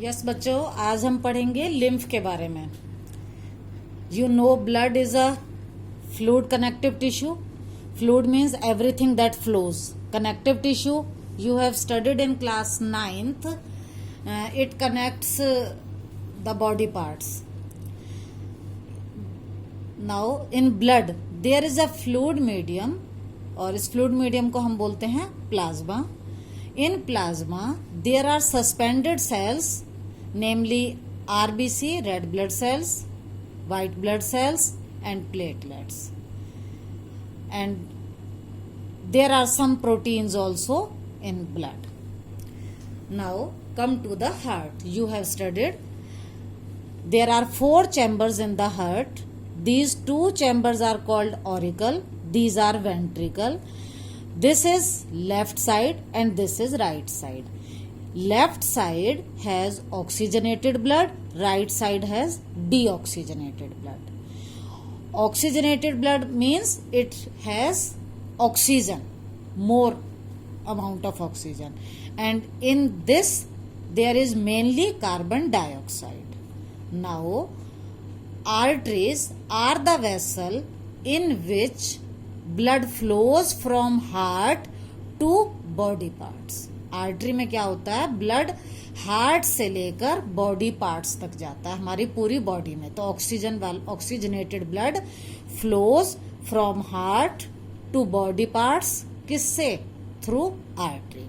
Yes बच्चों, आज हम पढ़ेंगे लिम्फ के बारे में। You know blood is a fluid connective tissue. Fluid means everything that flows. Connective tissue you have studied in class 9th. It connects the body parts. Now in blood there is a fluid medium और इस fluid medium को हम बोलते हैं plasma. In plasma there are suspended cells, namely RBC, red blood cells, white blood cells and platelets. And there are some proteins also in blood. Now come to the heart. You have studied there are 4 chambers in the heart. These 2 chambers are called auricle, these are ventricle. This is left side and this is right side. Left side has oxygenated blood, right side has deoxygenated blood. Oxygenated blood means it has oxygen, more amount of oxygen, and in this there is mainly carbon dioxide. Now arteries are the vessel in which blood flows from heart to body parts. Artery में क्या होता है, blood heart से लेकर body parts तक जाता है, हमारी पूरी बॉडी में. तो oxygenated blood flows from heart to body parts. किससे? Through artery.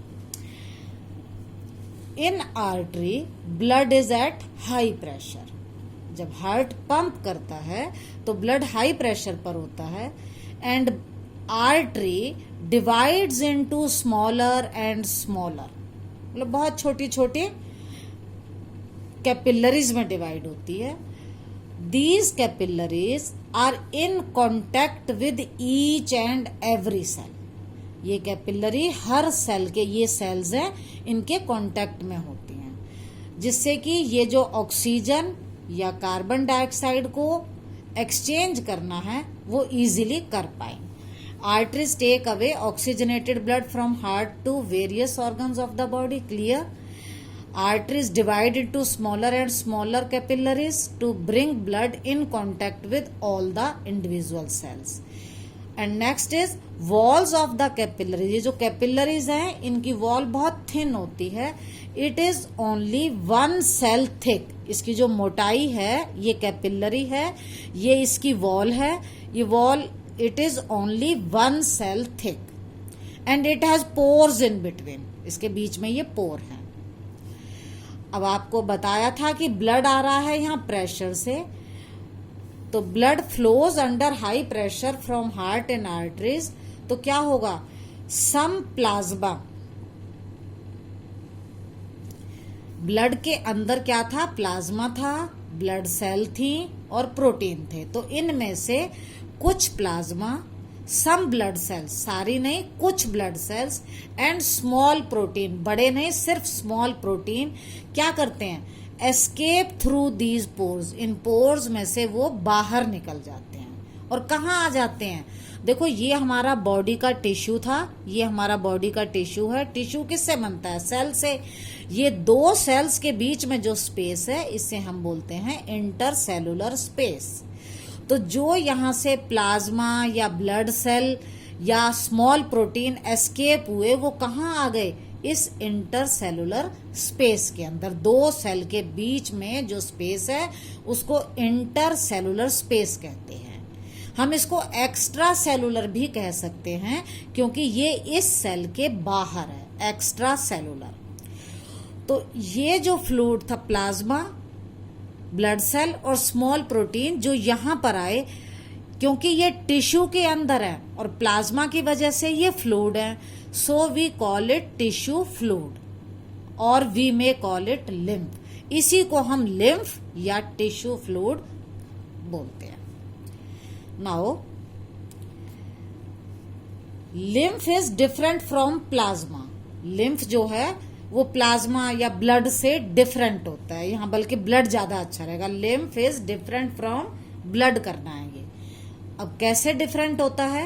In artery blood is at high pressure. जब हार्ट पंप करता है तो ब्लड हाई प्रेशर पर होता है. And artery divides into smaller and smaller, मतलब बहुत छोटी छोटी कैपिलरीज में डिवाइड होती है. These capillaries are in contact with each and every cell. ये कैपिलरी हर सेल के, ये सेल्स हैं, इनके कांटेक्ट में होती हैं, जिससे कि ये जो ऑक्सीजन या कार्बन डाइऑक्साइड को एक्सचेंज करना है वो इजीली कर पाए. Arteries take away oxygenated blood from heart to various organs of the body. Clear? Arteries divide into smaller and smaller capillaries to bring blood in contact with all the individual cells. And next is walls of the capillaries. ये जो capillaries हैं, इनकी wall बहुत thin होती है. It is only 1 cell thick. इसकी जो मोटाई है, ये capillary है, ये इसकी wall है. ये wall it is only 1 cell thick and it has pores in between. इसके बीच में ये पोर है. अब आपको बताया था कि ब्लड आ रहा है यहां प्रेशर से, तो blood flows under high pressure from heart and arteries. तो क्या होगा, सम प्लाज्मा, ब्लड के अंदर क्या था, प्लाज्मा था, ब्लड सेल थी और प्रोटीन थे. तो इनमें से कुछ प्लाज्मा, सम ब्लड सेल्स, सारी नहीं, कुछ blood cells and small protein, बड़े नहीं, सिर्फ स्मॉल प्रोटीन क्या करते हैं, escape through these pores. In pores में से वो बाहर निकल जाते हैं. और कहाँ आ जाते हैं, देखो ये हमारा बॉडी का टिश्यू था, ये हमारा बॉडी का टिश्यू है. टिश्यू किससे बनता है, सेल से. ये 2 सेल्स के बीच में जो स्पेस है, इसे हम बोलते हैं इंटरसेलुलर स्पेस. तो जो यहाँ से प्लाज्मा या ब्लड सेल या स्मॉल प्रोटीन एस्केप हुए, वो कहाँ आ गए, इस इंटरसेलुलर स्पेस के अंदर. 2 सेल के बीच में जो स्पेस है उसको इंटरसेलुलर स्पेस कहते हैं. हम इसको एक्स्ट्रा सेलुलर भी कह सकते हैं क्योंकि ये इस सेल के बाहर है, एक्स्ट्रा सेलुलर. तो ये जो फ्लूइड था, प्लाज्मा, ब्लड सेल और स्मॉल प्रोटीन, जो यहां पर आए, क्योंकि ये टिश्यू के अंदर है और प्लाज्मा की वजह से ये फ्लूइड है, so we call it tissue fluid और we may call it lymph. इसी को हम लिम्फ या टिश्यू फ्लूइड बोलते हैं. Now lymph is different from plasma. Lymph जो है वो प्लाज्मा या ब्लड से डिफरेंट होता है. यहां बल्कि ब्लड ज्यादा अच्छा रहेगा. Lymph is different from blood करना है ये. अब कैसे डिफरेंट होता है,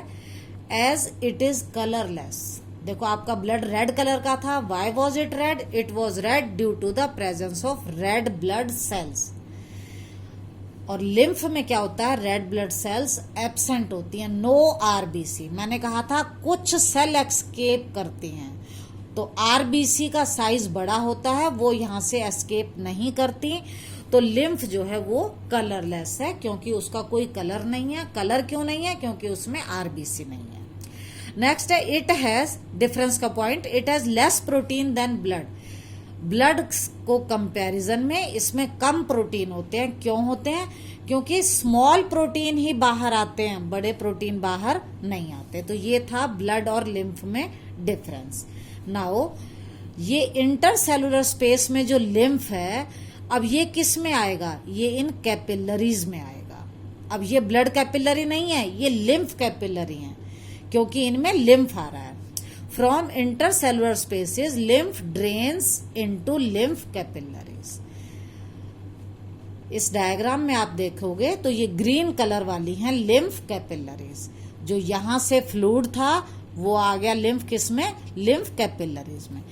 एज इट इज कलरलेस. देखो आपका ब्लड रेड कलर का था, why was it red? It was red due to the presence of red blood cells. और लिम्फ में क्या होता है? रेड ब्लड सेल्स एब्सेंट होती हैं, नो आरबीसी। मैंने कहा था कुछ सेल एस्केप करती हैं, तो आरबीसी का साइज बड़ा होता है, वो यहां से एस्केप नहीं करती। तो लिम्फ जो है वो कलरलेस है, क्योंकि उसका कोई कलर नहीं है। कलर क्यों नहीं है? क्योंकि उसमें आरबीसी नहीं है। नेक्स्ट है इट हैज, डिफरेंस का point, it has less protein than blood. Blood को कंपैरिजन में इसमें कम प्रोटीन होते हैं। क्यों होते हैं? क्योंकि स्मॉल प्रोटीन ही बाहर आते हैं, बड़े प्रोटीन बाहर नहीं आते। तो ये था ब्लड और लिम्फ में डिफरेंस। नाउ ये इंटरसेलुलर स्पेस में जो लिम्फ है, अब ये किस में आएगा? ये इन कैपिलरीज में आएगा। अब ये ब्लड कैपिलरी नहीं है, ये लिम्फ कैपिलरी है, क्योंकि इनमें लिम्फ आ रहा है। From intercellular spaces lymph drains into lymph capillaries. इस डायग्राम में आप देखोगे तो ये ग्रीन कलर वाली हैं लिम्फ कैपिलरीज। जो यहां से फ्लूइड था वो आ गया लिम्फ किस में? लिम्फ कैपिलरीज में।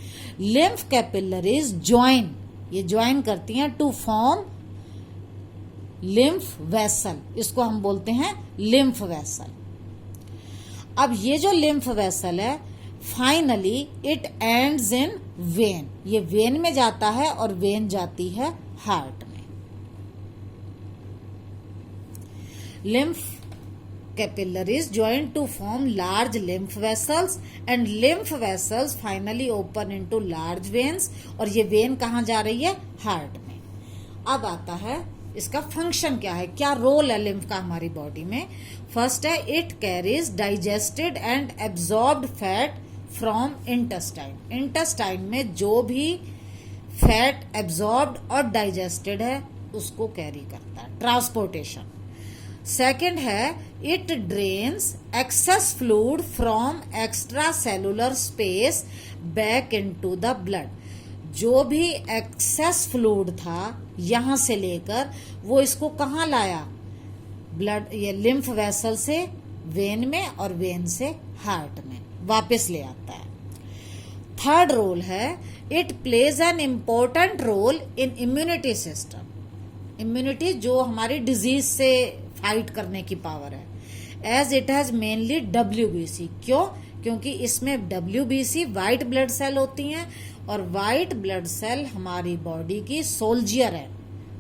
लिम्फ कैपिलरीज ज्वाइन, ये ज्वाइन करती हैं टू फॉर्म लिम्फ वेसल। इसको हम बोलते हैं लिम्फ वेसल। अब ये जो लिम्फ वेसल है, finally it ends in when. ये वेन में जाता है और वेन जाती है हार्ट में। Lymph capillaries join to form large lymph vessels and lymph vessels finally open into large veins। और ये वेन कहाँ जा रही है? हार्ट में। अब आता है इसका फंक्शन क्या है, क्या रोल है लिम्फ का हमारी बॉडी में। फर्स्ट है it carries digested and absorbed fat from intestine. Intestine में जो भी फैट एब्जॉर्ब्ड और डाइजेस्टेड है उसको कैरी करता है, ट्रांसपोर्टेशन। सेकेंड है it drains access fluid from extra cellular space back into the blood. जो भी एक्सेस फ्लूइड था यहां से लेकर वो इसको कहाँ लाया? ब्लड, ये लिम्फ वेसल से वेन में और वेन से हार्ट में वापस ले आता है। थर्ड रोल है it plays an important role in immunity system. Immunity जो हमारी डिजीज से फाइट करने की पावर है। As it has mainly WBC। क्यों? क्योंकि इसमें WBC व्हाइट ब्लड सेल होती हैं, और व्हाइट ब्लड सेल हमारी बॉडी की सोल्जियर है।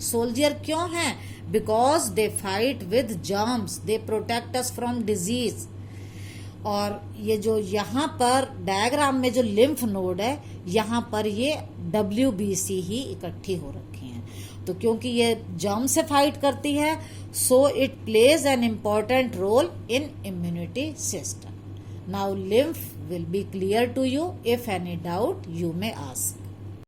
सोल्जियर क्यों है? Because they fight with germs, they protect us from disease. और ये जो यहाँ पर डायग्राम में जो लिम्फ नोड है, यहाँ पर ये WBC ही इकट्ठी हो रखी हैं। तो क्योंकि ये जर्म से फाइट करती है, so it plays an important role in immunity system. Now lymph will be clear to you. If any doubt, you may ask.